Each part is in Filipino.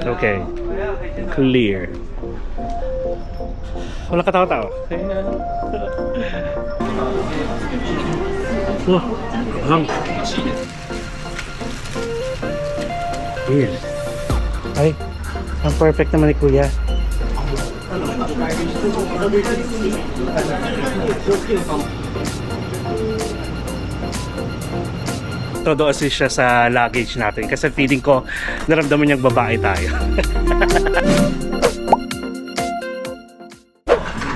Okay. Clear. Wala katawa-tawa. Wah, hang. Weird. Ay, ang perfect naman ni Kuya. Todo assist siya sa luggage natin kasi feeling ko naramdaman niyang babae tayo.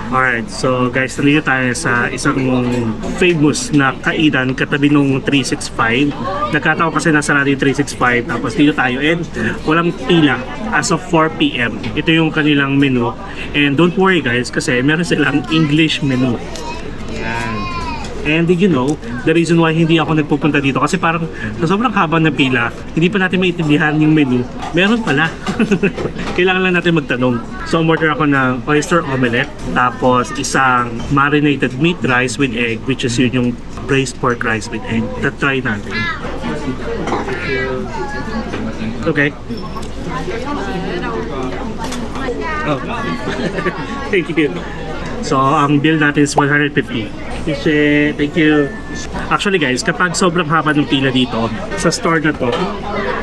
Alright, so guys, nandito tayo sa isang famous na kainan katabi nung 365. Nagkataon kasi nasa natin 365, tapos dito tayo and walang pila as of 4 PM. Ito yung kanilang menu. And don't worry guys, kasi meron silang English menu. Yan. And did you know, the reason why hindi ako nagpupunta dito kasi parang sa sobrang haba ng pila, hindi pa natin maintindihan yung menu. Meron pala. Kailangan lang natin magtanong. So, order ako ng oyster omelette, tapos isang marinated meat rice with egg, which is yun yung braised pork rice with egg. Try natin. Okay. Oh. Thank you. So, ang bill natin is 150. Thank you. Actually guys, kapag sobrang haba ng pila dito sa store na to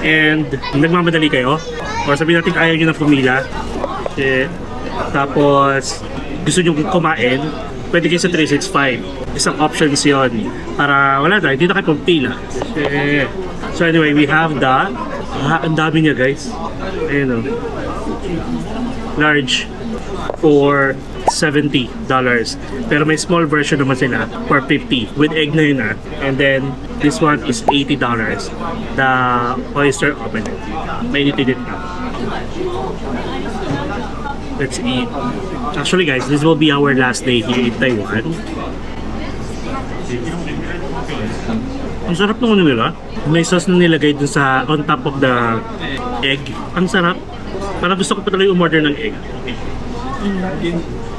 and nagmamadali kayo or sabihin natin ayaw nyo na pumila, tapos gusto nyo kumain, pwede kayo sa 365. Isang options yun para wala na, hindi na kayo pumila. So anyway, we have the ang dami niya guys. Ayun o. Large for $70. Pero may small version naman sila for $50 with egg na yun ah. And then this one is $80. The oyster omelette. Mainit-init na. Let's eat. Actually guys, this will be our last day here in Taiwan. Ang sarap ng ano nila. May sauce na nilagay dun sa on top of the egg. Ang sarap. Parang gusto ko pa talaga umorder ng egg.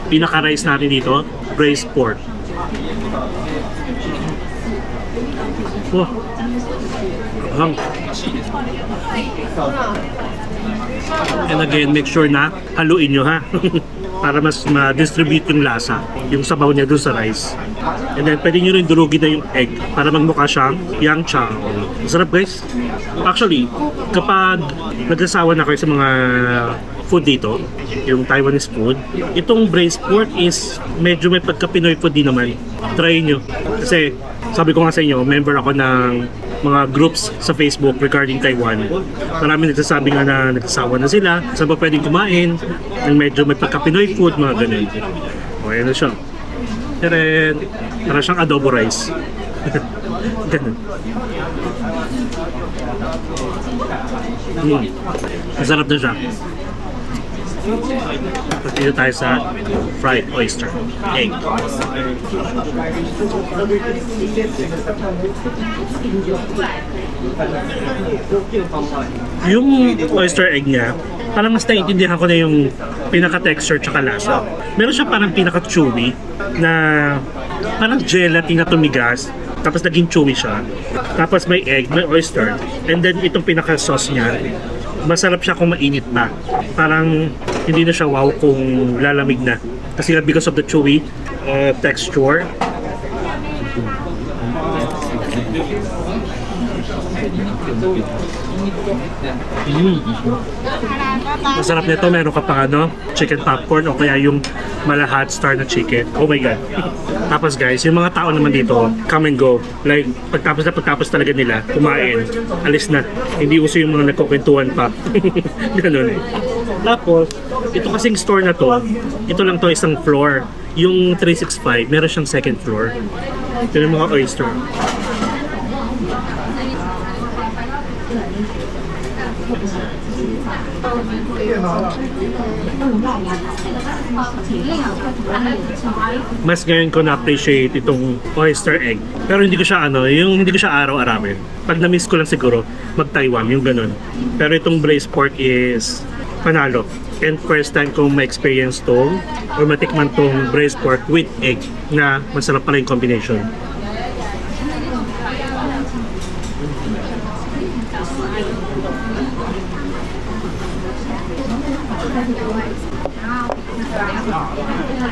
Pinaka-rice natin dito, braised pork. Wow. Hang. And again, make sure na haluin nyo ha. Para mas ma-distribute yung lasa, yung sabaw niya dun sa rice. And then pwede nyo rin durugin na yung egg para magmukha siyang yang chow. Masarap guys. Actually, kapag nagsasawa na kayo sa mga food dito, yung Taiwanese food, itong braised pork is medyo may pagka-Pinoy food din naman. Try nyo. Kasi sabi ko nga sa inyo, member ako ng mga groups sa Facebook regarding Taiwan. Marami nagsasabi nga na nagsasawa na sila, saan ba pwedeng kumain, ng medyo may pagka-Pinoy food, mga ganun. O, ayan na siya. Teren! Para siyang adobo rice. Ganun. Masarap na siya. Dito tayo sa fried oyster egg. Yung oyster egg niya, parang mas naiintindihan ko na yung pinaka-texture tsaka lasa. Meron siya parang pinaka-chewy na parang gelatin na tumigas, tapos naging chewy siya. Tapos may egg, may oyster, and then itong pinaka-sauce niya, masarap siya kung mainit na. Parang hindi na siya wow kung lalamig na. Kasi because of the chewy texture. Masarap nito, meron ka pang ano, chicken popcorn o kaya yung hot star na chicken. Oh my god. Tapos guys, yung mga tao naman dito, come and go. Like, pagtapos talaga nila, kumain, alis na. Hindi uso yung mga nagkukwentuhan pa. Ganun. Tapos, ito kasing store na to, ito lang to isang floor. Yung 365, meron siyang second floor. Ito yung mga oyster. Mas ngayon ko na-appreciate itong oyster egg. Pero hindi ko siya hindi ko siya araw-arawin. Pag na-miss ko lang siguro, mag-Taiwan, yung ganun. Pero itong braised pork is panalo. And first time kong ma-experience tong or matikman tong braised pork with egg na masarap pala yung combination.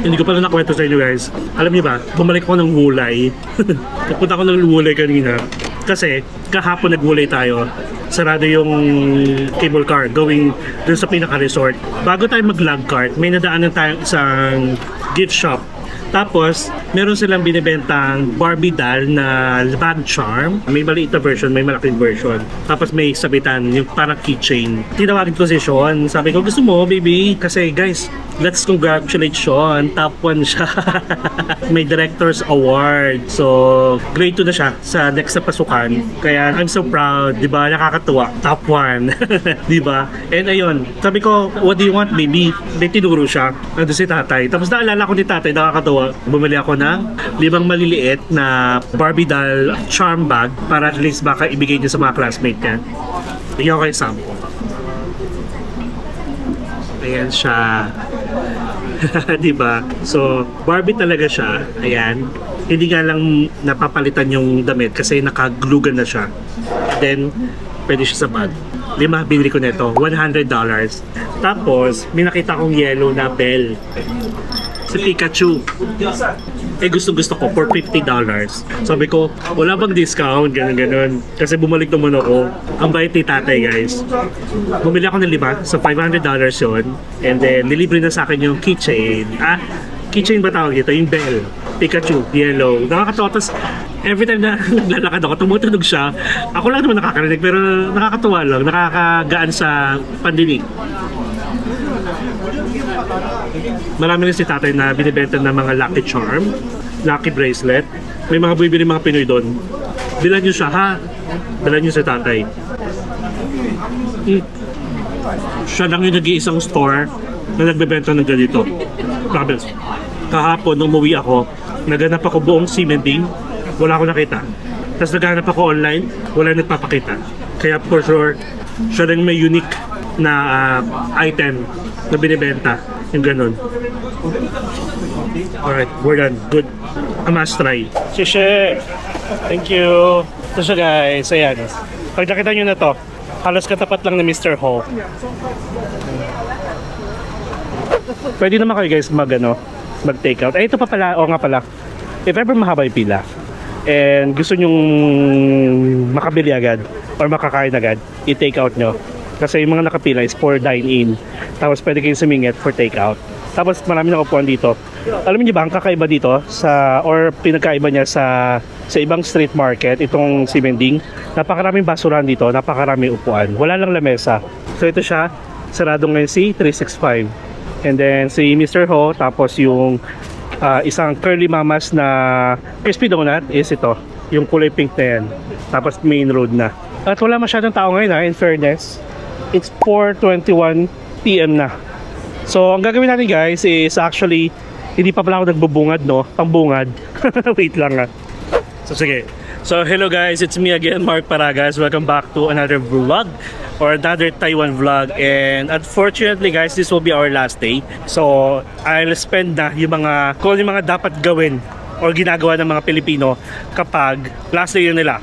Hindi ko pala nakwento sa inyo guys. Alam niyo ba, bumalik ako ng Wulay. Nagpunta ako ng Wulay kanina. Kasi kahapon nag-Wulay tayo. Sarado yung cable car going dun sa pinaka-resort. Bago tayo mag-log cart, may nadaanan tayong isang gift shop. Tapos, meron silang binibentang Barbie doll na bag charm. May maliit na version, may malaking version. Tapos may sabitan, yung parang keychain. Tinawagin ko si Sean. Sabi ko, gusto mo, baby? Kasi guys, let's congratulate Sean. Top 1 siya. May Director's Award. So, grade 2 na siya sa next na pasukan. Kaya, I'm so proud. Diba? Nakakatuwa. Top 1. Diba? And ayun, sabi ko, what do you want, baby? May tinuro siya. Nandun si tatay. Tapos naalala ko ni tatay, nakakatuwa. Bumili ako ng 5 maliliit na Barbie doll charm bag para at least baka ibigay niya sa mga classmate niya. Bigyan ko kayo sample. Ayan siya. Diba? So, Barbie talaga siya. Ayan. Hindi nga lang napapalitan yung damit kasi nakaglugan na siya. Then, pwede siya sa bag. 5 binili ko nito. $100. Tapos, may nakita kong yellow na bell. Si Pikachu. Eh gusto ko for $50. Sabi ko, wala bang discount? Ganun. Kasi bumalik naman ako. Ang bait ni tatay guys. Bumili ako ng 5. So $500 yun. And then nilibre na sa akin yung keychain. Keychain ba tawag ito? Yung bell. Pikachu, yellow. Nakakatawa. Tapos every time na naglalakad ako, tumutunog siya. Ako lang naman nakakarinig pero nakakatawa lang. Nakakagaan sa pandinig. Marami rin si tatay na binibenta ng mga lucky charm, lucky bracelet. May mga bibili mga Pinoy doon. Bilan nyo siya ha. Bilan nyo si tatay. Siya lang yung nag-iisang store na nagbebenta ng ganito. Grabe. Kahapon nung umuwi ako, naganap ako buong Simending. Wala akong nakita. Tapos naghanap ako online, wala nagpapakita. Kaya for sure, siya lang may unique na item na binibenta. Yung ganun. Alright, we're done. Good. A must try. Shishe! Thank you! Ito siya guys. Ayan. Pag nakita nyo na to, halos katapat lang ni Mr. Ho. Pwede naman kayo guys mag-take out. Ay, ito pa pala. O nga pala. If ever mahaba yung pila, and gusto nyong makabili agad or makakain agad, i-take out nyo. Kasi yung mga nakapila is for dine-in. Tapos pwede kayong sumingit for take-out. Tapos marami na upuan dito. Alam niyo ba ang kakaiba dito or pinagkaiba niya sa ibang street market, itong Simending? Napakaraming basurahan dito, napakaraming upuan. Wala lang lamesa. So ito siya, sarado ngayon si 365. And then si Mr. Ho, tapos yung isang curly mamas na crispy donut is ito. Yung kulay pink na yan. Tapos main road na. At wala masyadong tao ngayon in fairness. It's 4:21 PM na. So, ang gagawin natin guys is actually, hindi pa pala ako nagbubungad, no? Pambungad. Wait lang nga. So, sige. So, hello guys. It's me again, Mark Paragas. Welcome back to another vlog or another Taiwan vlog. And unfortunately guys, this will be our last day. So, I'll spend na yung mga dapat gawin or ginagawa ng mga Pilipino kapag last day yun nila.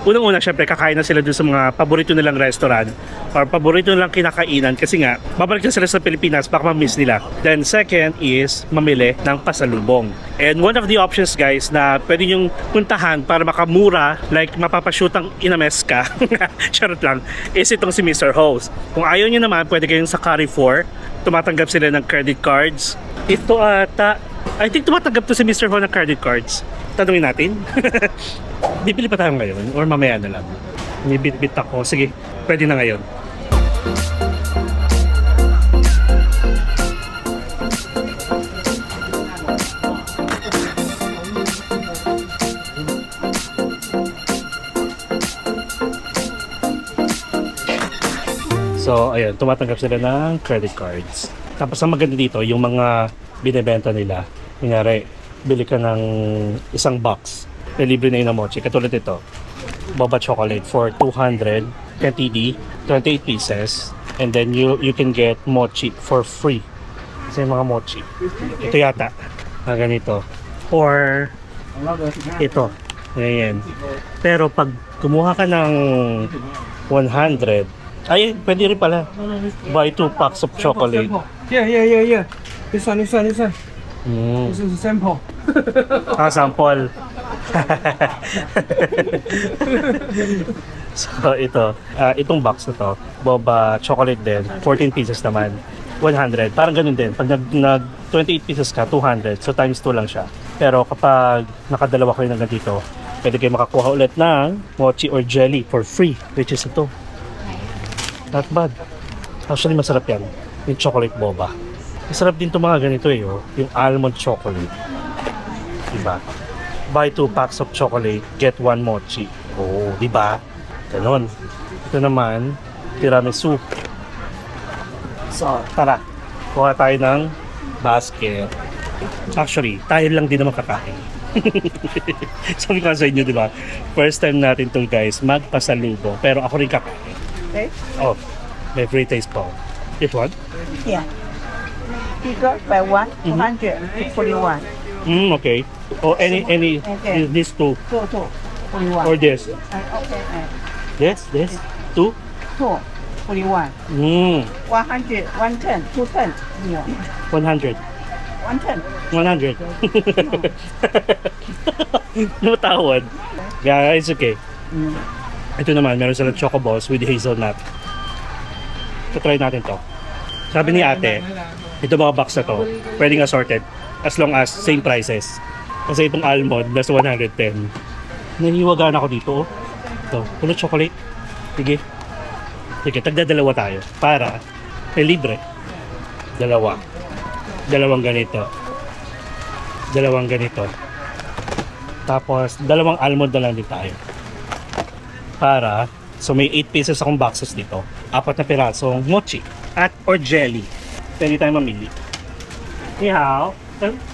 Unang-una, syempre, kakain na sila dun sa mga paborito nilang restaurant or paborito nilang kinakainan kasi nga, babalik na sila sa Pilipinas, baka ma-miss nila. Then second is, mamili ng pasalubong. And one of the options guys na pwede nyong puntahan para makamura, like mapapashoot ang inames ka, charot lang, is itong si Mr. Ho's. Kung ayaw nyo naman, pwede kayong sa Carrefour, tumatanggap sila ng credit cards. Ito ata, I think tumatanggap to si Mr. Ho ng credit cards. Tanungin natin. Bibili pa tayo ngayon or mamaya na lang? May bit-bit ako. Sige, pwede na ngayon. So, ayun, tumatanggap sila ng credit cards. Tapos ang maganda dito, yung mga binibenta nila. Kunyari, bili ka ng isang box. May libre na yun na mochi. Katulad ito, boba chocolate for 200 NTD, 28 pieces. And then you can get mochi for free. Kasi mga mochi. Ito yata. Ganito. Or ito. Ayan. Pero pag kumuha ka ng 100, Ay, pwede rin pala. Buy 2 packs of chocolate. Yeah. This one. Mm. This is a sample. Sample. So, itong box na to, boba chocolate din, 14 pieces naman, 100. Parang ganun din. Pag nag 28 pieces ka, 200. So, times 2 lang siya. Pero kapag nakadalawa kayo na dito, pwede kayo makakuha ulit ng mochi or jelly for free, which is ito. Not bad. Actually, masarap yan. Yung chocolate boba. Masarap din itong mga ganito eh, oh. Yung almond chocolate. Diba? Buy 2 packs of chocolate, get 1 mochi. Oh, diba? Ganon. Ito naman, tiramisu. So, tara. Kuha tayo ng basket. Actually, tayo lang din naman kakain. Sabi ko sa inyo, diba? First time natin to guys, magpasalubong. Pero ako rin kakain. Okay. Oh, may free taste po. This one? Yeah. Bigger by 1, 241. Okay. Oh, any, Okay. these two. 41. Or this. Okay. This? 2? 41. 100, 110, 210. Yeah. 100. 110. 100. Lumatawad. Yeah, it's okay. Ito naman, meron silang choco balls with hazelnut. So, try natin to. Sabi ni ate, ito mga box na to, pwedeng assorted as long as same prices. Kasi itong almond, nasa 110. Nahiwagaan ako dito. Oh. Ito, puno chocolate. Sige. Sige, tagdadalawa tayo. Para, libre. Dalawang ganito. Tapos, dalawang almond na lang din tayo. Para, so may 8 pieces akong boxes dito. 4 na pirasong mochi at or jelly. Pwede tayo mamili. Ni hao,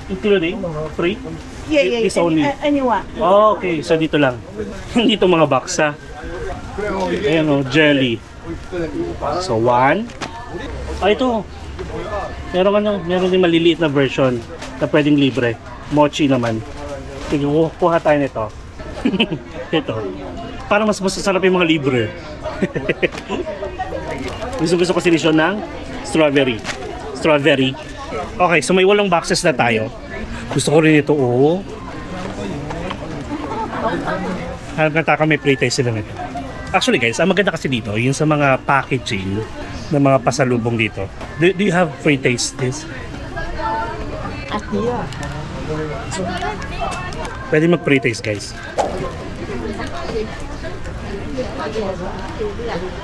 including free? Yeah. This only. Anyone. Oh, okay, so dito lang. Dito mga box ha. Ayan o, jelly. So, 1. Ito. Meron din maliliit na version na pwedeng libre. Mochi naman. Sige, kuha tayo nito. Ito. Parang mas masasarap yung mga libre. Gusto ko sinisyon ng strawberry. Okay, so may 8 boxes na tayo. Gusto ko rin ito, oh. Hanggang may pre-taste sila nito. Actually guys, ang maganda kasi dito, yung sa mga packaging ng mga pasalubong dito. Do you have free taste this? Pwede mag-pre-taste guys.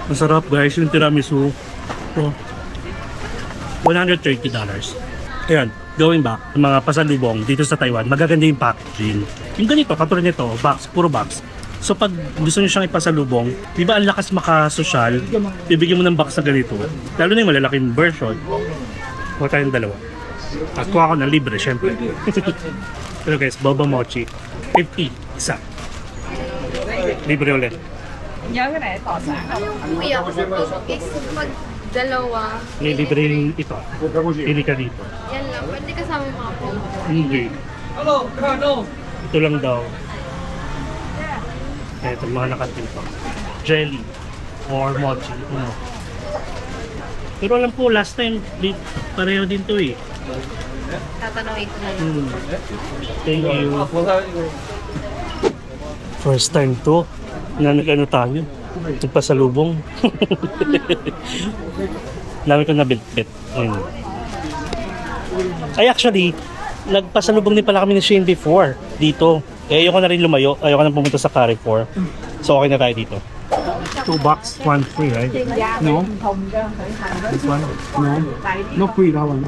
Masarap guys yung tiramisu. Oh. $130. Ayan, going back, mga pasalubong dito sa Taiwan, magaganda yung packaging. Yung ganito, katulad nito, box, puro box. So pag gusto nyo siyang ipasalubong, di ba ang lakas makasosyal, bibigyan mo ng box na ganito. Lalo na yung malalaking version. Kuha tayong dalawa. At kuha ko na libre, syempre. Pero guys, boba mochi, 50 isa. Libre ulit. Yung kuya ko sa toothpaste, pag dalawa, May libreng ito. Pili ka dito. yan lang. Pwede kasama yung mga promo. Hindi. Ito lang daw. Ito mga nakatinto. Jelly or mochi. Ano. Pero alam ko last time pareho din to eh. Tatanungin ko na yun. Thank you. First time to. Ano tayo? Nagpasalubong. Dami ko nabilpit. Ayun. Ay actually, nagpasalubong din pala kami ni Shane before dito. Eh ayoko na rin lumayo. Ayoko na pumunta sa Carrefour. So okay na tayo dito. 2 box, 1 free, right? No. This one? No free that one.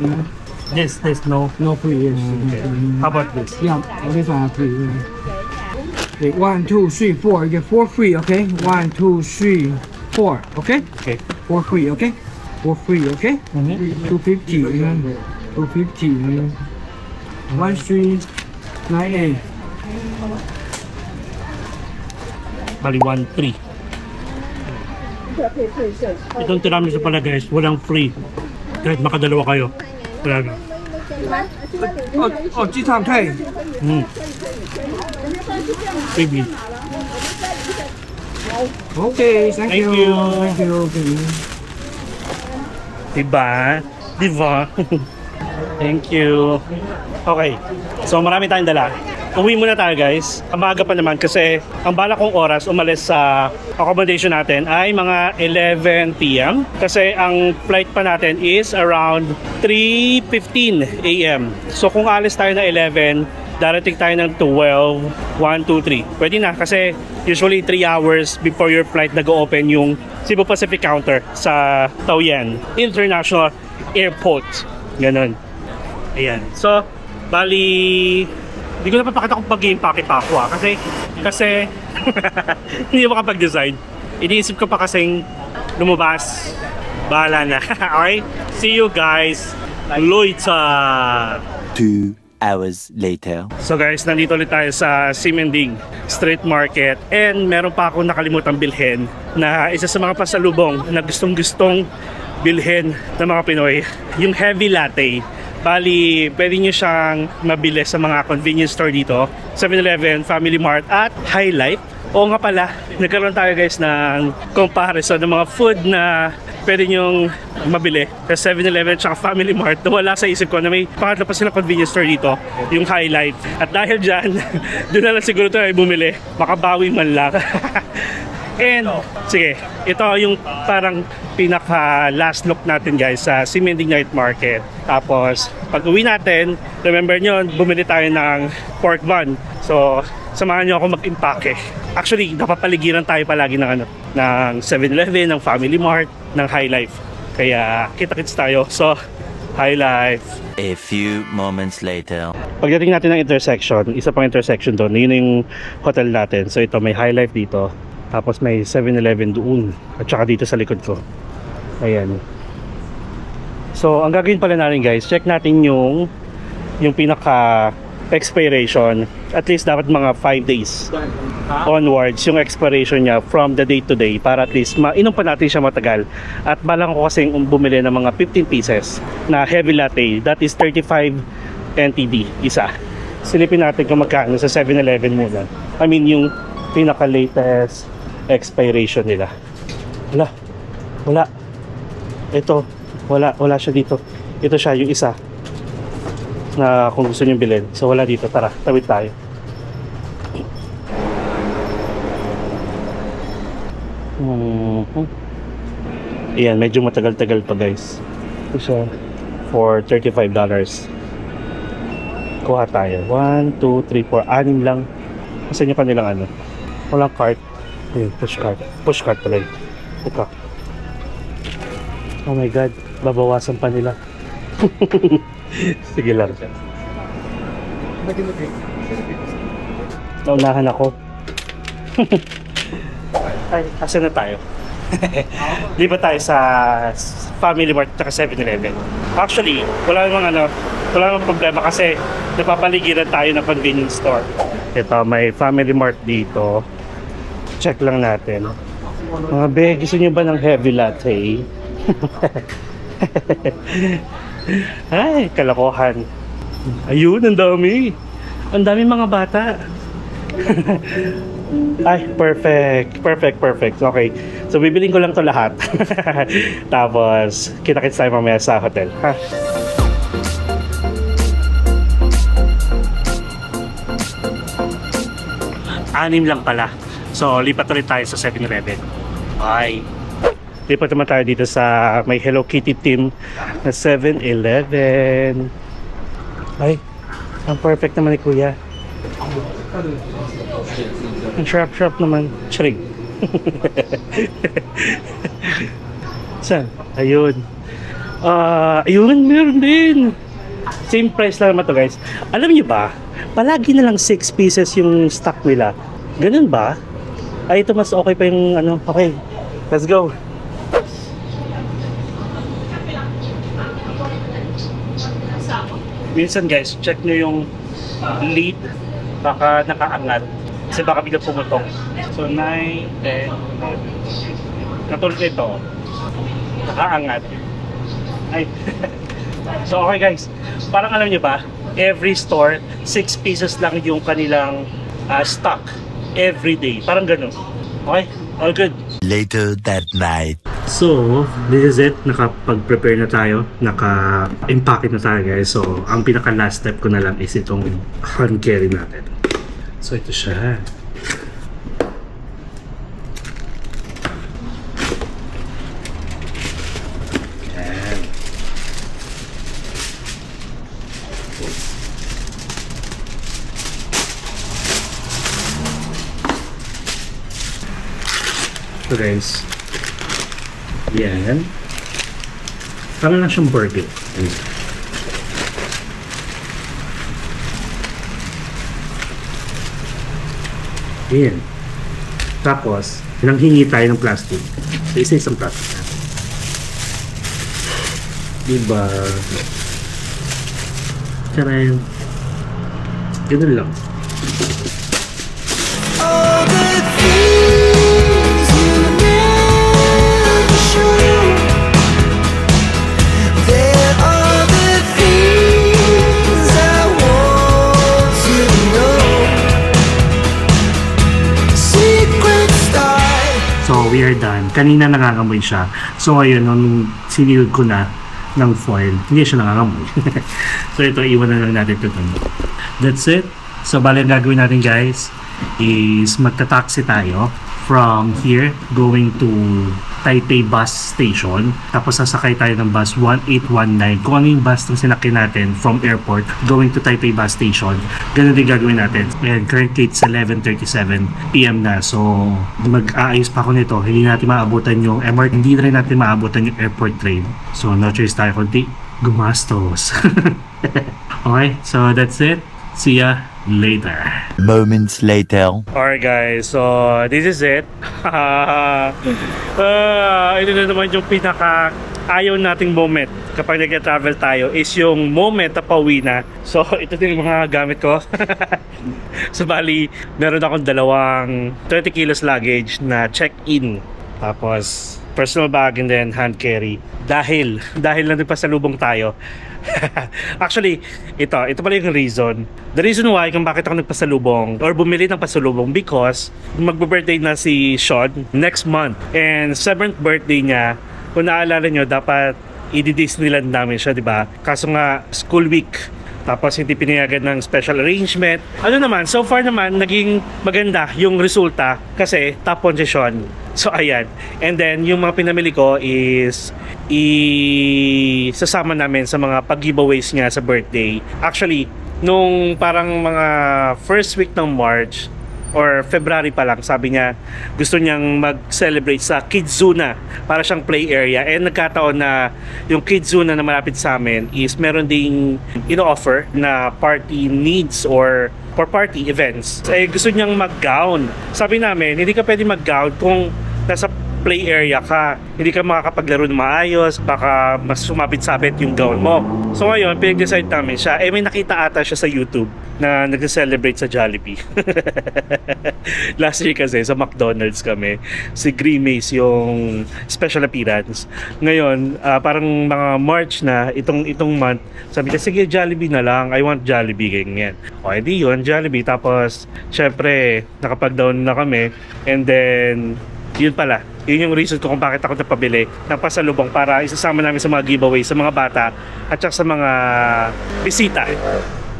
This, no. No free. Yes. Okay. How about this? Yeah, this one free. Okay, 1, 2, 3, 4. You get 4 free. Okay. 1, 2, 3, 4. Okay. Okay. 4 free. Okay. 4 free. Okay. 250. 250. 1398. Bali 1-3. Itong tiramisu pala guys, walang free. Kahit makadalawa kayo. Wala na. Oh, 机场退。 Freebie. Okay, thank, Thank you. you. Thank you. Okay. Diba? Diba? Thank you. Okay. So marami tayong dala. Uwi muna tayo guys. Ang maaga pa naman kasi ang bala kong oras umalis sa accommodation natin ay mga 11 p.m. Kasi ang flight pa natin is around 3:15 a.m. So kung alis tayo na 11, darating tayo ng 12, 1, 2, 3. Pwede na kasi usually 3 hours before your flight nag-open yung Cebu Pacific counter sa Taoyuan International Airport. Ganon. Ayan. So, bali, hindi ko na papakita kung pag-game packet pa ako kasi hindi ako makapag-design. Iniisip ko pa kasing lumabas. Bahala na. Okay? See you guys later. 2 hours later. So guys, nandito ulit tayo sa Simending Street Market and meron pa akong nakalimutan bilhin na isa sa mga pasalubong na gustong-gustong bilhin ng mga Pinoy, yung heavy latte. Bali, pwede nyo siyang mabili sa mga convenience store dito, 7-Eleven, Family Mart at High Life. Oo nga pala, nagkaroon tayo guys ng comparison ng mga food na pwede nyong mabili sa 7-Eleven at Family Mart na wala sa isip ko na may pangatlo pa silang convenience store dito, yung High Life. At dahil dyan, doon na lang siguro tayo bumili, makabawi man lang. And sige, ito yung parang pinaka last look natin guys sa Simending Night Market. Tapos pag uwi natin, remember nyo, bumili tayo ng pork bun. So samahan nyo ako mag-impake. Actually, napapaligiran tayo palagi ng ng 7-Eleven, ng Family Mart, ng High Life. Kaya kita-kits tayo. So High Life. A few moments later. Pagdating natin ng intersection, isa pang intersection doon, yun yung hotel natin. So ito, may High Life dito. Tapos may 7-Eleven doon. At saka dito sa likod ko. Ayan. So, ang gagawin pala natin guys, check natin yung pinaka expiration. At least dapat mga 5 days onwards yung expiration niya from the day to day para at least mainom pa natin siya matagal. At balang ko kasing bumili ng mga 15 pieces na heavy latte. That is 35 NTD isa. Silipin natin kung magkano sa 7-Eleven muna. I mean yung pinaka latest expiration nila. Wala. Ito, wala siya dito. Ito siya, yung isa na kung gusto nyo bilhin. So wala dito, tara, tawid tayo. Ayan, medyo matagal-tagal pa guys. Ito siya for $35. Kuha tayo. 1, 2, 3, 4, 6 lang. Kasi niya pa nilang walang cart. Ayun, push cart pala yun. Ito. Oh my god, babawasan pa nila. Sige lang. Naunahan ako. Ay, asa na tayo? Di ba tayo sa Family Mart at 7-Eleven? Actually, wala namang problema kasi napapaligiran tayo ng convenience store. Ito, may Family Mart dito. Check lang natin. Mga be, gusto nyo ba ng heavy latte? Ay, kalokohan. Ayun, ang dami. Ang dami mga bata. Ay, perfect. Okay. So, bibiling ko lang to lahat. Tapos, kita-kits tayo mamaya sa hotel. Ha? Anim lang pala. So, lipat ulit tayo sa 7-Eleven. Bye. Lipat naman tayo dito sa may Hello Kitty team na 7-Eleven. Ay, ang perfect naman ni Kuya. Ang sharp naman. Charing. Saan? Ayun. Ayun, meron din. Same price lang naman to guys. Alam niyo ba, palagi na lang 6 pieces yung stock nila. Ganun ba? Ay, ito mas okay pa yung okay. Let's go. Minsan guys, check nyo yung lead. Baka nakaangat. Kasi baka bigla pumutok. So 9, 10, 11. Katulad nito. Nakaangat. Ay. So okay guys. Parang alam nyo ba, every store, 6 pieces lang yung kanilang stock every day. Parang ganun. Okay? All good. Later that night. So, this is it. Nakapag-prepare na tayo. Naka-impake na tayo, guys. So, ang pinaka-last step ko na lang is itong hand carry natin. So, ito siya. Yan. So, guys. Yan. Parang lang siyang burger. Yan. Tapos, hinanghingi tayo ng plastic. So, isa-isang plastic na. Diba? Charan. Ganun lang. All the things you never show. There are the things I want to know. Secret style. So, we are done. Kanina nangangamoy siya. So, ngayon, nung sinilid ko na ng foil, hindi siya nangangamoy. So, ito, iwan na lang natin ito. That's it. So, bali ang gagawin natin, guys, is magta-taxi tayo from here going to Taipei bus station. Tapos sasakay tayo ng bus 1819. Kung ano yung bus na sinakyan natin from airport going to Taipei bus station, ganun din gagawin natin. And currently it's 11:37 PM na. So mag-aayos pa ako nito. Hindi natin maabutan yung MRT. Hindi rin natin maabutan yung airport train. So no choice tayo kundi gumastos. Okay, so that's it. See ya later. Moments later. Alright guys, so this is it. Ito na naman yung pinaka ayaw nating moment kapag nag-travel tayo is yung moment na pauwi na. So ito din yung mga gamit ko. So bali, meron akong dalawang 20 kilos luggage na check-in. Tapos personal bag and then hand carry. Dahil nandun pa sa lubong tayo. Actually, ito pala yung reason. The reason why kung bakit ako nagpasalubong or bumili ng pasalubong because magbe-birthday na si Sean next month. And 7th birthday niya, kung naalala nyo, dapat i-Disneyland namin siya, di ba? Kaso nga, school week. Tapos hindi pinayagan ng special arrangement. Ano naman, so far naman, naging maganda yung resulta kasi top 1 si Sean. So ayan. And then yung mga pinamili ko is sasama namin sa mga pag-giveaways niya sa birthday. Actually, nung parang mga first week ng March or February pa lang, sabi niya gusto niyang mag-celebrate sa Kidzuna para siyang play area. And nagkataon na yung Kidzuna na malapit sa amin is meron ding ino-offer na party needs or for party events. Eh, gusto niyang mag-gown. Sabi namin, hindi ka pwede mag-gown kung nasa play area ka. Hindi ka makakapaglaro ng maayos, baka mas sumabit-sabit yung gown mo. So ngayon, pinag-decide namin siya. Eh, may nakita ata siya sa YouTube na nag-celebrate sa Jollibee. Last year kasi sa McDonald's kami, si Grimace yung special appearance. Ngayon, parang mga March na itong month, sabi niya, sige Jollibee na lang, I want Jollibee, ganyan. O edi yun, Jollibee. Tapos syempre nakapag-down na kami, and then yun pala, yun yung reason ko kung bakit ako napabili ng pasalubong para isasama namin sa mga giveaway sa mga bata at saka sa mga bisita.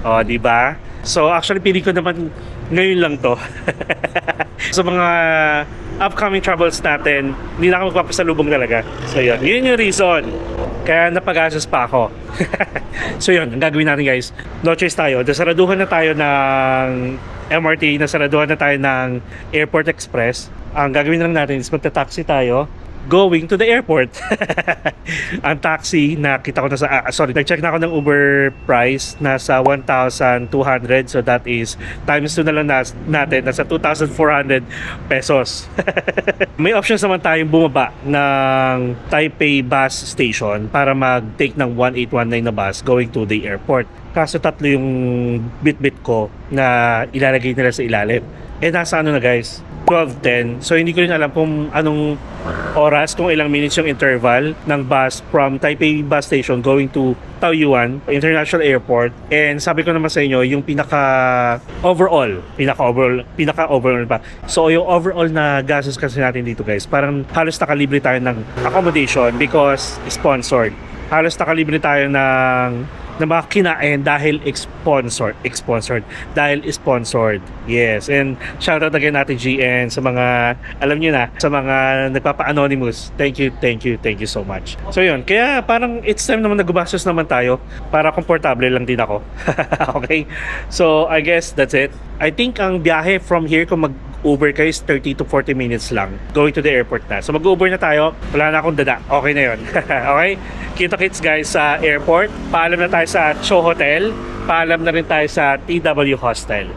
O, di ba? So, actually, pili ko naman ngayon lang to. Sa mga upcoming travels natin, hindi na ako magpapasalubong talaga. So, yun. Yun yung reason. Kaya napag-asos pa ako. So, yun. Ang gagawin natin, guys. No choice tayo. Nasaraduhan na tayo ng MRT. Nasaraduhan na tayo ng Airport Express. Ang gagawin lang natin is magta-taxi tayo going to the airport. Ang taxi, nakita ko na sa nag-check na ako ng Uber price, nasa 1,200, so that is times 2 na lang natin, nasa 2,400 pesos. May options naman tayong bumaba ng Taipei bus station para mag-take ng 1819 na bus going to the airport. Kaso tatlo yung bit-bit ko na ilalagay nila sa ilalim. Eh nasa ano na guys, 12:10. So hindi ko rin alam kung anong oras, kung ilang minutes yung interval ng bus from Taipei bus station going to Taoyuan International Airport. And sabi ko naman sa inyo, yung pinaka overall pa. So yung overall na gastos kasi natin dito guys, parang halos nakalibre tayo ng accommodation because sponsored. Halos nakalibre tayo ng mga kinain dahil sponsored yes. And shoutout again natin GN sa mga alam niyo na, sa mga nagpapa-anonymous. Thank you so much. So yun, kaya parang it's time naman nagbastos naman tayo para komportable lang din ako. Okay, so I guess that's it. I think ang biyahe from here, kung mag-Uber kayo, is 30 to 40 minutes lang going to the airport na. So mag-Uber na tayo, wala na akong dada, okay na yun. Okay, kita-kits guys sa airport. Paalam na tayo sa Cho Hotel, paalam na rin tayo sa TW Hostel.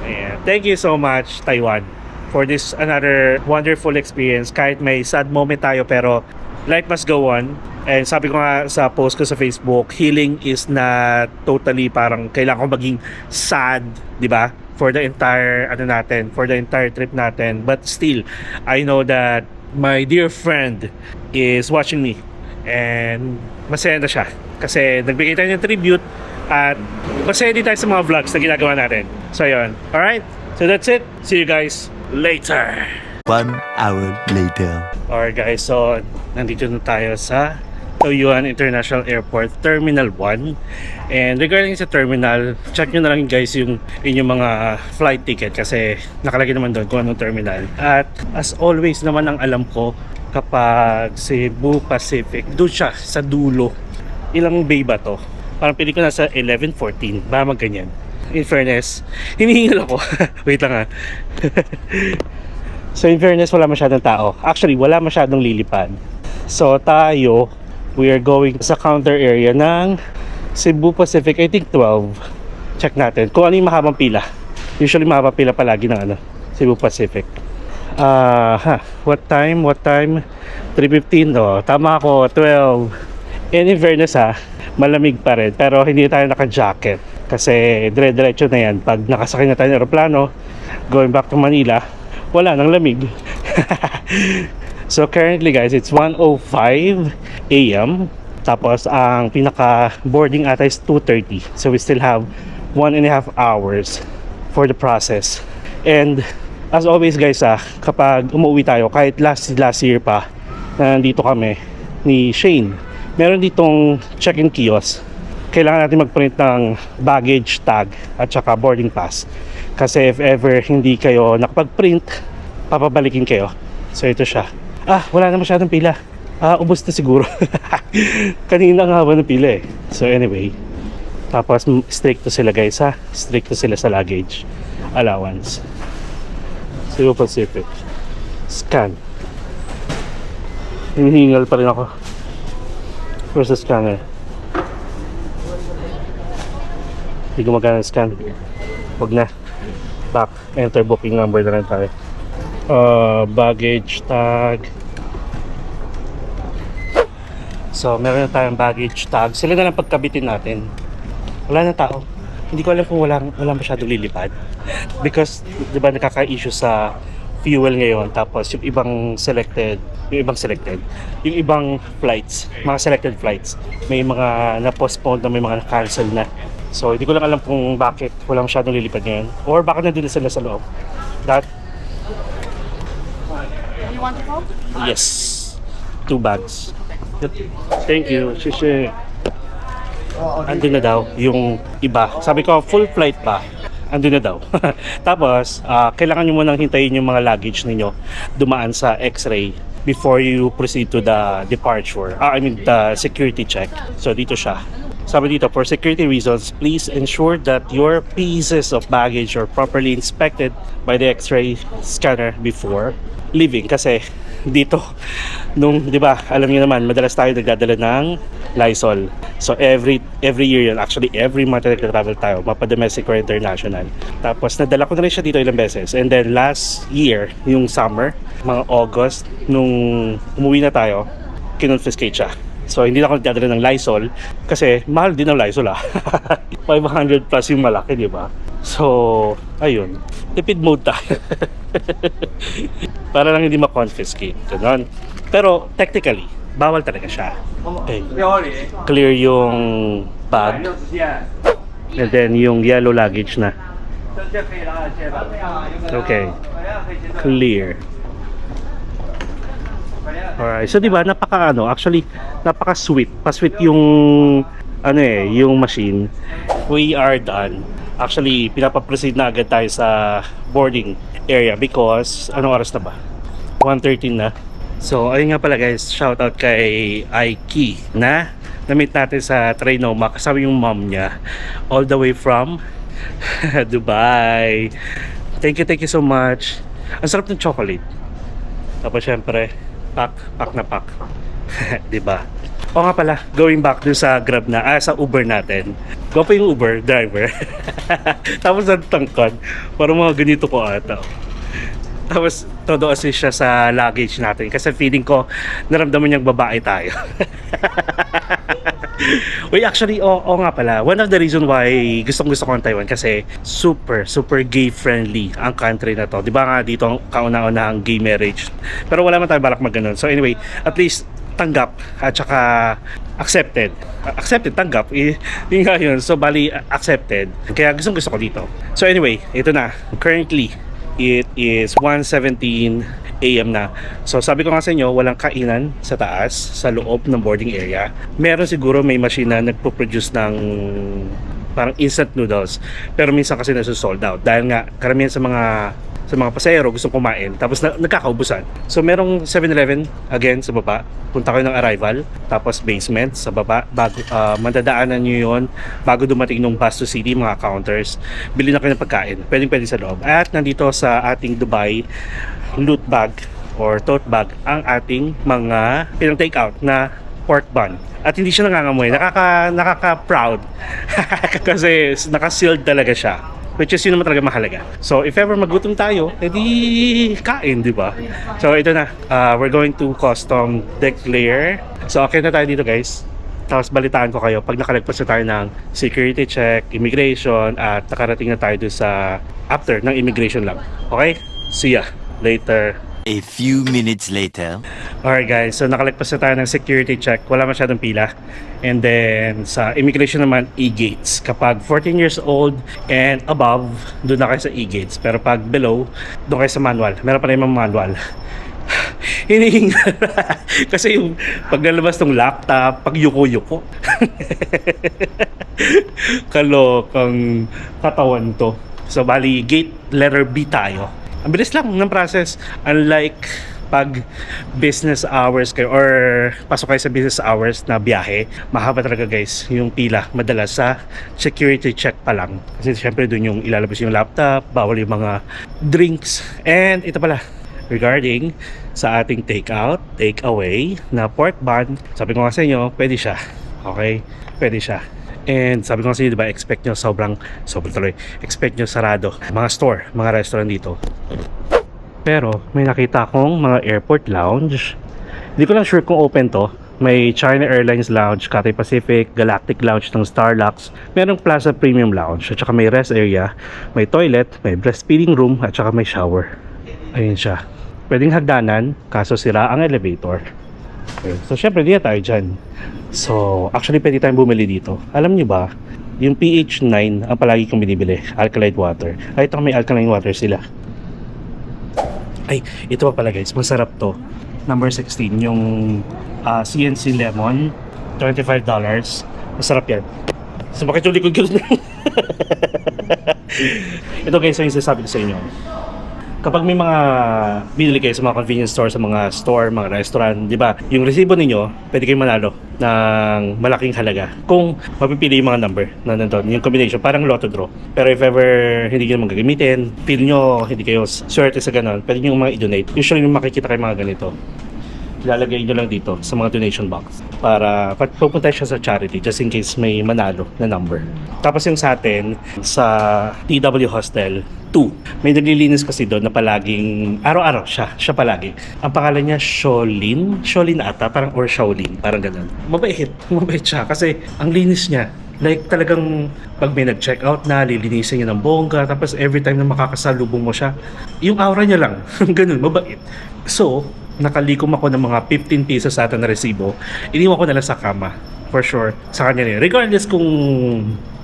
Ayan. Thank you so much Taiwan for this another wonderful experience. Kahit may sad moment tayo, pero life must go on. And sabi ko nga sa post ko sa Facebook, healing is not totally parang kailangan ko maging sad, di ba? For the entire for the entire trip natin. But still, I know that my dear friend is watching me. And masaya na siya kasi nagbigay tayo ng tribute at masaya din tayo sa mga vlogs na ginagawa natin. So yun, alright, so that's it, see you guys later. 1 hour later. Alright guys, so nandito na tayo sa Taoyuan International Airport Terminal 1. And regarding sa terminal, check nyo na lang guys yung inyong mga flight ticket kasi nakalagay naman doon kung anong terminal. At as always naman, ang alam ko kapag Cebu Pacific, doon siya sa dulo. Ilang bay ba to? Parang pili ko na sa 11-14, ba magganyan. In fairness, hinihingal ako. Wait lang ha. So in fairness, wala masyadong tao. Actually, wala masyadong lilipad. So tayo, we are going sa counter area ng Cebu Pacific, I think 12. Check natin kung ano yung mahabang pila. Usually mahabang pila palagi ng Cebu Pacific. What time? 3:15. Oh, tama ako, 12. And in fairness malamig pa rin, pero hindi tayo naka-jacket kasi dire-diretso na yan. Pag nakasakay na tayo ng aeroplano going back to Manila, wala nang lamig. So currently guys, it's 1:05 AM. Tapos ang pinaka boarding ata is 2:30. So we still have 1.5 hours for the process. And as always guys, kapag umuwi tayo, kahit last year pa na nandito kami ni Shane, meron ditong check-in kiosk. Kailangan natin mag-print ng baggage tag at saka boarding pass. Kasi if ever hindi kayo nakapag-print, papabalikin kayo. So ito siya. Wala na masyadong pila. Ubos na siguro. Kanina ang haba ng pila eh. So anyway, tapos stricto sila guys stricto sila sa luggage allowance. Cebu Pacific. Scan. Hinihingal pa rin ako. Where's the scanner? Hindi gumagana ng scan. Huwag na. Back. Enter booking number na lang tayo. Baggage tag. So, meron na tayong baggage tag. Sila na lang pagkabitin natin. Wala na tao. Hindi ko alam kung walang masyadong lilipad. Because, di ba, nakaka-issue sa fuel ngayon. Tapos, yung ibang flights, mga selected flights, may mga na-postpone na, may mga na-cancel na. So, hindi ko lang alam kung bakit walang masyadong lilipad ngayon. Or bakit nandun na sila sa loob. You want to go? Yes. 2 bags. Thank you. Shishi. Andun na daw yung iba. Sabi ko, full flight pa. Andun na daw. Tapos, kailangan nyo munang hintayin yung mga luggage ninyo dumaan sa x-ray before you proceed to the departure. The security check. So, dito siya. Sabi dito, for security reasons, please ensure that your pieces of baggage are properly inspected by the x-ray scanner before leaving. Kasi dito, di ba, alam niyo naman, madalas tayo nagdadala ng Lysol. So every year yun, actually every month na nagtatravel tayo, mapa-domestic or international. Tapos nadala ko na rin siya dito ilang beses. And then last year, yung summer, mga August, nung umuwi na tayo, kinonfiscate siya. So hindi na ako nagdadala ng Lysol kasi mahal din ang Lysol 500 plus yung malaki, di ba? So, ayun. Tipid mode tayo. Para lang hindi ma-confiscate. Ganun. Pero, technically, bawal talaga siya. Okay. Clear yung bag. And then, yung yellow luggage na. Okay. Clear. Alright. So, diba, actually, napaka-sweet. Pa-sweet yung, yung machine. We are done. Actually, pinapaproceed na agad tayo sa boarding area because, anong oras na ba? 1:13 na. So, ayun nga pala guys, shoutout kay Aiki na na-meet natin sa Trinoma kasama yung mom niya all the way from Dubai. Thank you so much. Ang sarap ng chocolate. Tapos syempre, pack na pack. Diba? O nga pala, going back dun sa Grab sa Uber natin. Go pa yung Uber driver. Tapos ang tangkad, parang mga ganito ko ata. Tapos todo assist siya sa luggage natin kasi feeling ko naramdaman niyang babae tayo. Wait, actually, nga pala. One of the reason why gusto ko ang Taiwan kasi super gay friendly ang country na to. Di ba nga dito kauna-una ang gay marriage. Pero wala man tayo balak mag-ganon. So anyway, at least tanggap at saka accepted, tanggap, yun nga yun. So bali accepted, kaya gusto ko dito. So anyway, ito na, currently it is 1:17 AM na. So sabi ko nga sa inyo, walang kainan sa taas, sa loob ng boarding area. Meron siguro may machine na nagpo-produce ng parang instant noodles, pero minsan kasi nasa-sold out dahil nga karamihan sa mga pasahero gustong kumain tapos nagkakaubusan. So merong 7-Eleven again sa baba. Punta kayo ng arrival, tapos basement sa baba, bago madadaanan nyo yun bago dumating nung bus to city, mga counters. Bili na kayo ng pagkain, pwede sa loob. At nandito sa ating Dubai loot bag or tote bag ang ating mga pinang take out na pork bun. At hindi siya nangangamoy, nakaka-proud kasi naka-sealed talaga siya. Which is yun naman talaga mahalaga. So if ever magutom tayo, edi kain, di ba? So ito na, we're going to custom declare. So okay na tayo dito guys. Tapos balitaan ko kayo pag nakalagpas na tayo ng security check, immigration, at nakarating na tayo doon sa after ng immigration lang. Okay? See ya later. A few minutes later. Alright guys, so nakalagpas na tayo ng security check. Wala masyadong pila. And then sa immigration naman, e-gates. Kapag 14 years old and above, doon na kayo sa e-gates. Pero pag below, doon kayo sa manual. Meron pa rin mga manual. Hinihingal. Kasi yung paglalabas ng laptop, pag yuko-yuko. Kalokang katawan to. So bali, gate letter B tayo. Ang bilis lang ng process. Unlike pag business hours kayo or pasok kayo sa business hours na biyahe, mahaba talaga guys yung pila madalas sa security check pa lang. Kasi syempre dun yung ilalabas yung laptop, bawal yung mga drinks. And ito pala, regarding sa ating take away na pork bun, sabi ko nga sa inyo, pwede siya. Okay? Pwede siya. And sabi ko kasi, di ba, expect nyo sobrang tuloy. Expect nyo sarado. Mga store, mga restaurant dito. Pero may nakita akong mga airport lounge. Hindi ko lang sure kung open to. May China Airlines Lounge, Cathay Pacific, Galactic Lounge ng Starlux. Merong Plaza Premium Lounge. At saka may rest area, may toilet, may breastfeeding room, at saka may shower. Ayun siya. Pwedeng hagdanan, kaso sira ang elevator. Okay. So syempre di na tayo dyan. So actually pwede tayong bumili dito. Alam nyo ba, yung PH9 ang palagi kong binibili, alkaline water. Ay, ito may alkaline water sila. Ay, ito pa pala guys, masarap to. Number 16, yung CNC Lemon, $25. Masarap yan. So bakit yung likod ko? Ito guys, yung sasabi ko sa inyo. Kapag may mga binili kayo sa mga convenience store, sa mga store, mga restaurant, di ba? Yung resibo ninyo, pwede kayong manalo ng malaking halaga kung mapipili yung mga number na nandun, yung combination, parang lotto draw. Pero if ever hindi nyo naman gagamitin, feel nyo hindi kayo swerte sa ganon, pwede nyo mga i-donate. Usually makikita kayo mga ganito, ilalagay nyo lang dito sa mga donation box para pupunta siya sa charity just in case may manalo na number. Tapos yung sa atin, sa TW Hostel 2, may naglilinis kasi doon na palaging araw-araw siya palagi. Ang pangalan niya Shaolin ata, parang or Shaolin, parang ganun. Mabait siya kasi ang linis niya. Like talagang pag may nag-check out na, lilinisin niya ng bongga, tapos every time na makakasalubong mo siya, yung aura niya lang, ganun, mabait. So, nakalikom ako ng mga 15 pesos ata na resibo, iniwan ko na lang sa kama, for sure, sa kanya rin. Regardless kung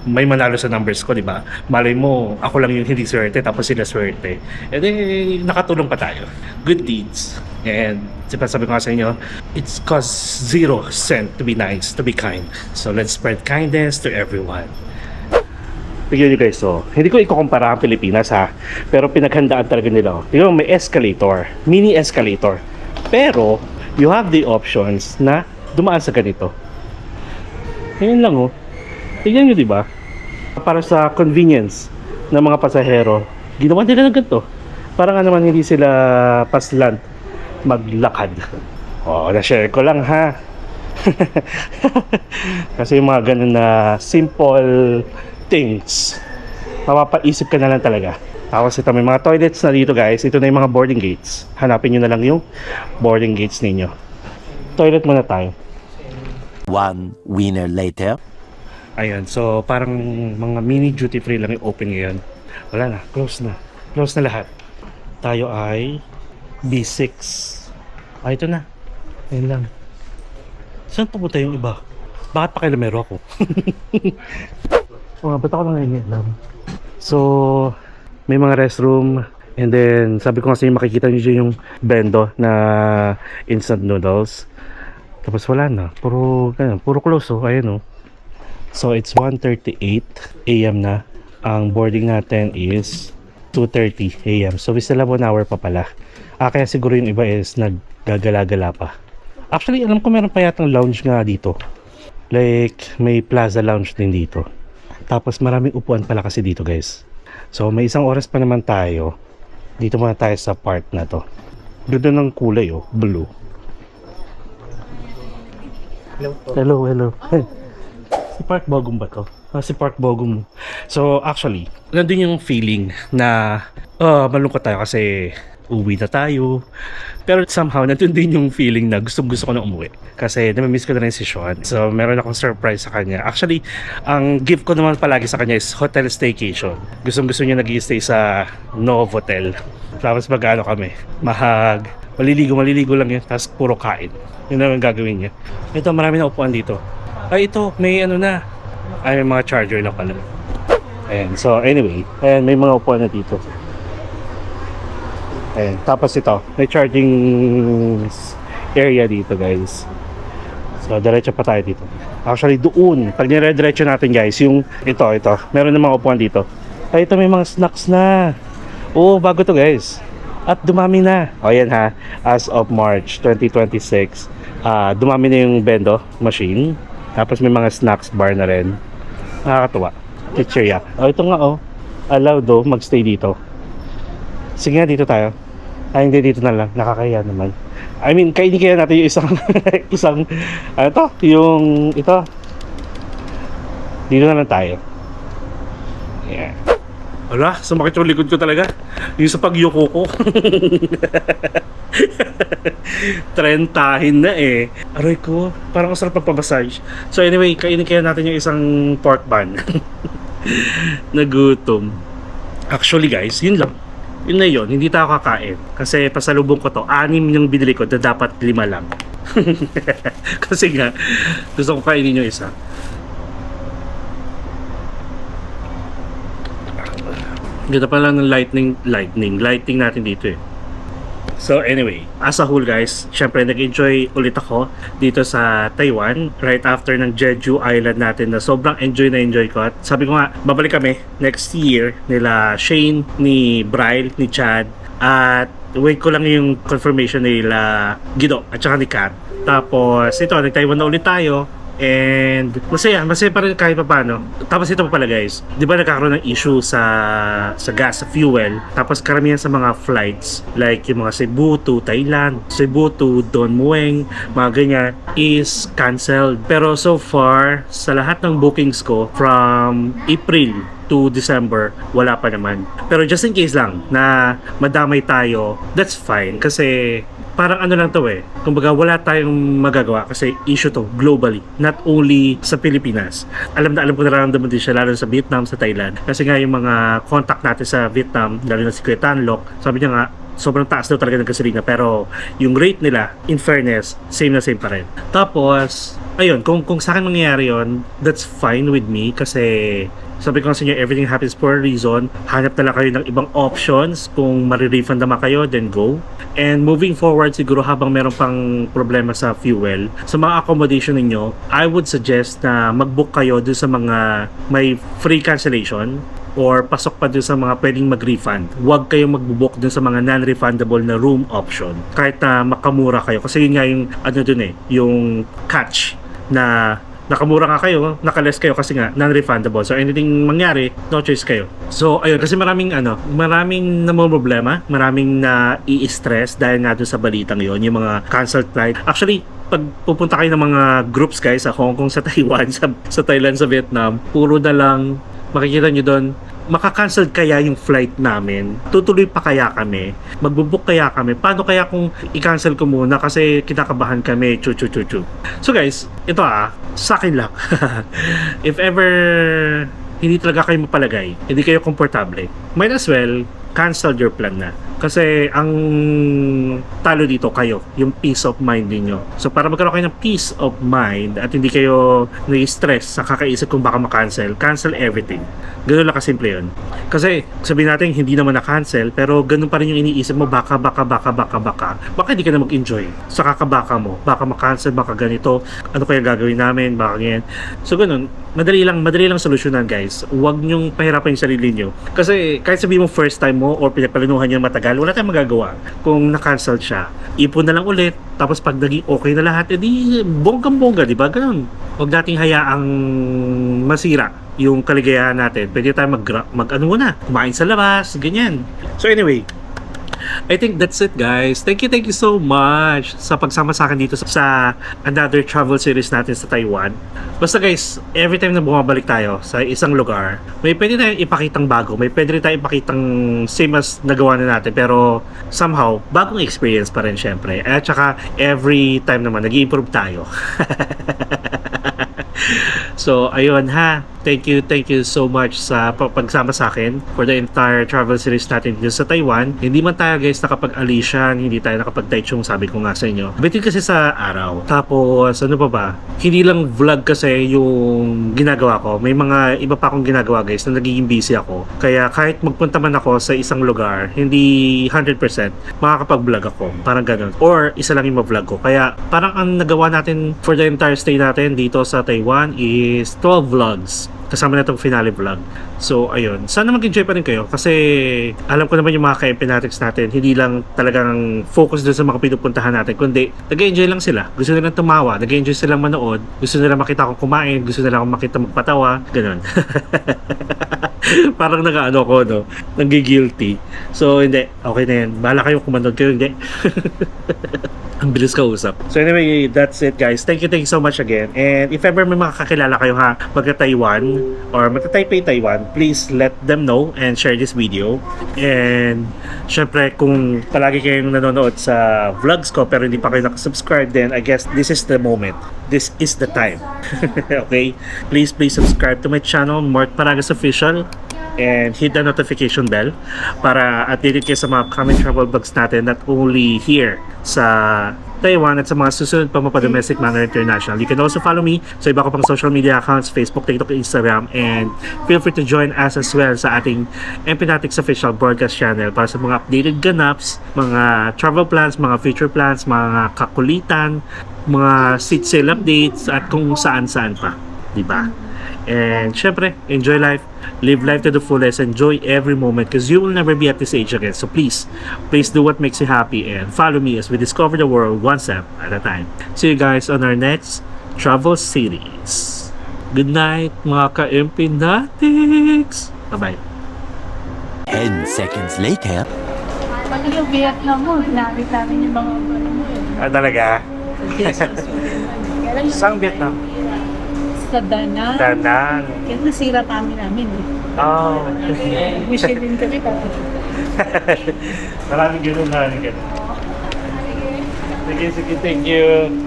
may manalo sa numbers ko, di ba? Malay mo, ako lang yung hindi swerte, tapos sila swerte. And then, nakatulong pa tayo. Good deeds. And sabi ko nga sa inyo, it's cost 0 cent to be nice, to be kind. So let's spread kindness to everyone. Tignan nyo guys, so, hindi ko ikukumpara ang Pilipinas ha, pero pinaghandaan talaga nila. Tignan mo, may escalator, mini escalator. Pero, you have the options na dumaan sa ganito. Ngayon lang oh. Tignan nyo diba? Para sa convenience ng mga pasahero, ginawa nila ng ganito. Para nga naman hindi sila paslant maglakad. Oh, na-share ko lang ha. Kasi yung mga ganun na simple things, mapapaisip ka na lang talaga. Tapos ito, may mga toilets na dito guys. Ito na yung mga boarding gates. Hanapin nyo na lang yung boarding gates ninyo. Toilet muna tayo. 1 winner later. Ayan, so parang mga mini duty free lang yung open ngayon. Wala na, close na. Close na lahat. Tayo ay B6. Ah, ito na. Ayan lang. Saan pupunta yung iba? Bakit pa kilamero ako? Oh, ba't ako lang ngayon? So, may mga restroom. And then, sabi ko kasi makikita nyo dyan yung bendo na instant noodles. Tapos wala na. Puro close oh. Ayan oh. So, it's 1:38 AM na. Ang boarding natin is 2:30 AM. So, we still have 1 hour pa pala. Kaya siguro yung iba is naggagala-gala pa. Actually, alam ko meron pa yatang lounge nga dito. Like, may plaza lounge din dito. Tapos maraming upuan pala kasi dito guys. So, may isang oras pa naman tayo. Dito muna tayo sa part na to. Ganda ng kulay oh, blue. Hello. Si Park Bogum ba to? Si Park Bogum. So, actually, nandun yung feeling na malungkot tayo kasi uwi na tayo. Pero somehow, nandun din yung feeling na gusto ko na umuwi. Kasi namimiss ko na rin si Sean. So, meron akong surprise sa kanya. Actually, ang gift ko naman palagi sa kanya is hotel staycation. Gusto niya nag-i-stay sa Novotel. Tapos mag-ano kami, mahag. Maliligo lang yun. Tapos puro kain. Yun naman gagawin niya. Ito, marami na upuan dito. Ay, ito, may ano na. Ay, may mga charger na pala. Ayan, so anyway. Ayan, may mga upuan na dito. Ayan, tapos ito, may charging area dito guys. So, diretso pa tayo dito. Actually, doon, pag nire-diretso natin guys, yung ito, meron ng mga upuan dito. Ay, ito may mga snacks na. Oo, bago to guys. At dumami na. O yan ha, as of March 2026, dumami na yung bendo machine. Tapos may mga snacks bar na rin. Nakakatuwa. Chicheria. O, ito nga oh. Allowed do magstay dito. Sige nga, dito tayo. Ay, hindi, dito na lang. Nakakaya naman. I mean, kainin kaya natin yung isang ano to? Yung ito. Dito na lang tayo. Yeah. Wala, sumakit yung likod ko talaga. Yung sa pagyuko ko. Trentahin na eh. Aray ko, parang ang sarap magpamassage. So anyway, kainin kaya natin yung isang pork bun. Nagutom. Actually guys, yun lang. Yun na yun, hindi tayo kakain. Kasi pasalubong ko to, 6 yung binili ko na dapat 5 lang. Kasi nga, gusto ko kainin yung isa. Ganda pala ng lighting natin dito eh. So anyway, as a whole guys, syempre nag-enjoy ulit ako dito sa Taiwan right after ng Jeju Island natin na sobrang enjoy ko. At sabi ko nga, babalik kami next year nila Shane, ni Bryle, ni Chad, at wait ko lang yung confirmation nila Guido at saka ni Kat. Tapos ito, nag-Taiwan na ulit tayo. And masaya pa rin kahit pa paano. Tapos ito pa pala guys, di ba nagkakaroon ng issue sa gas, sa fuel. Tapos karamihan sa mga flights like yung mga Cebu to Thailand, Cebu to Don Mueang, mga ganyan is cancelled. Pero so far, sa lahat ng bookings ko from April to December, wala pa naman. Pero just in case lang na madamay tayo, that's fine. Kasi parang ano lang to eh. Kumbaga wala tayong magagawa kasi issue to globally, not only sa Pilipinas. Alam na alam ko nararamdaman din siya lalo sa Vietnam, sa Thailand. Kasi nga yung mga contact natin sa Vietnam, lalo na si Kuya Tan Loc, sabi niya nga, sobrang taas daw talaga ng gasolina pero yung rate nila, in fairness, same na same pa rin. Tapos, ayun, kung sa akin mangyayari yun, that's fine with me kasi sabi ko sa inyo, everything happens for a reason. Hanap na lang kayo ng ibang options. Kung marirefund naman kayo, then go. And moving forward, siguro habang meron pang problema sa fuel, sa mga accommodation ninyo, I would suggest na mag-book kayo dun sa mga may free cancellation or pasok pa dun sa mga pwedeng mag-refund. Huwag kayong mag-book dun sa mga non-refundable na room option. Kahit na makamura kayo. Kasi yun nga yung, ano dun eh, yung catch na nakamura nga kayo, nakaless kayo kasi nga non-refundable. So anything mangyari, no choice kayo. So ayun, kasi maraming problema, maraming na i-stress dahil nga doon sa balitang yon, yung mga canceled flight. Actually, pag pupunta kayo ng mga groups guys sa Hong Kong, sa Taiwan, sa Thailand, sa Vietnam, puro na lang makikita nyo doon, maka-cancel kaya yung flight namin? Tutuloy pa kaya kami? Magbubook kaya kami? Paano kaya kung i-cancel ko muna kasi kinakabahan kami? Chu. So guys, ito sa akin lang. If ever hindi talaga kayo mapalagay, hindi kayo komportable, might as well cancel your plan na. Kasi ang talo dito kayo, yung peace of mind niyo. So para magkaroon kayo ng peace of mind at hindi kayo na-stress sa kakaisip kung baka ma-cancel, cancel everything. Ganun lang kasimple yun. Kasi sabihin natin hindi naman na-cancel, pero ganun pa rin yung iniisip mo, baka hindi ka na mag-enjoy sa kakabaka mo. Baka ma-cancel, baka ganito, ano kaya gagawin namin, baka ganyan. So ganun, madali lang solusyonan guys. Huwag nyong pahirapan yung sarili nyo. Kasi kahit sabihin mo first time mo or pinagpalinuhan nyo matagal, wala tayong magagawa kung na-cancel siya. Ipon na lang ulit, tapos pag naging okay na lahat, edi bonggang-bongga, di ba? Ganun. Huwag nating hayaang masira yung kaligayahan natin. Pwede tayo kumain sa labas, ganyan. So anyway, I think that's it guys. Thank you so much sa pagsama sa akin dito sa another travel series natin sa Taiwan. Basta guys, every time na bumabalik tayo sa isang lugar, may pwede tayong ipakitang bago, may pwede rin tayong ipakitang same as nagawa na natin, pero somehow, bagong experience pa rin syempre. At saka every time naman, nag-i-improve tayo. So, ayun ha. Thank you so much sa pagsama sa akin for the entire travel series natin dito sa Taiwan. Hindi man tayo guys nakapag-Alishan, hindi tayo nakapag-Taichung, sabi ko nga sa inyo. Bitin kasi sa araw. Tapos, ano pa ba? Hindi lang vlog kasi yung ginagawa ko. May mga iba pa akong ginagawa guys na nagiging busy ako. Kaya kahit magpunta man ako sa isang lugar, hindi 100% makakapag-vlog ako. Parang ganun. Or isa lang yung ma-vlog ko. Kaya parang ang nagawa natin for the entire stay natin dito sa Taiwan is 12 vlogs. Kasama na itong finale vlog. So, ayun. Sana mag-enjoy pa rin kayo kasi alam ko naman yung mga ka-empinatics natin, hindi lang talagang focus dun sa mga pinupuntahan natin, kundi nag-enjoy lang sila. Gusto nilang tumawa, nag-enjoy silang manood, gusto nilang makita akong kumain, gusto nilang makita magpatawa, ganun. Parang nag-ano ko, no? Nag-guilty. So, hindi. Okay na yan. Bahala kayo kung manood kayo, hindi. Ang bilis kausap. So anyway, that's it guys. Thank you so much again. And if ever may makakakilala kayo magka-Taiwan or magta-Taipei Taiwan, please let them know and share this video. And syempre, kung palagi kayong nanonood sa vlogs ko pero hindi pa kayo nakasubscribe, then I guess this is the moment. This is the time. Okay? Please subscribe to my channel, Mort Paragas Official. And hit the notification bell para updated kayo sa mga upcoming travel vlogs natin, not only here sa Taiwan at sa mga susunod pa domestic manner international. You can also follow me sa iba ko pang social media accounts, Facebook, TikTok, Instagram, and feel free to join us as well sa ating Empinatics official broadcast channel para sa mga updated ganaps, mga travel plans, mga future plans, mga kakulitan, mga seat sale updates, at kung saan-saan pa. Diba? And syempre, enjoy life, live life to the fullest, enjoy every moment because you will never be at this age again. So please do what makes you happy and follow me as we discover the world one step at a time. See you guys on our next travel series. Good night mga ka-Empinatics! Bye-bye! 10 seconds later. Pag yung Vietnam mo, hinamit namin yung mga Ah, talaga? Saan Vietnam? sa Danang. Danang. Kaya nasira kami namin. Oh. Michelin kami pa. Maraming ganun. Sige, sige, thank you.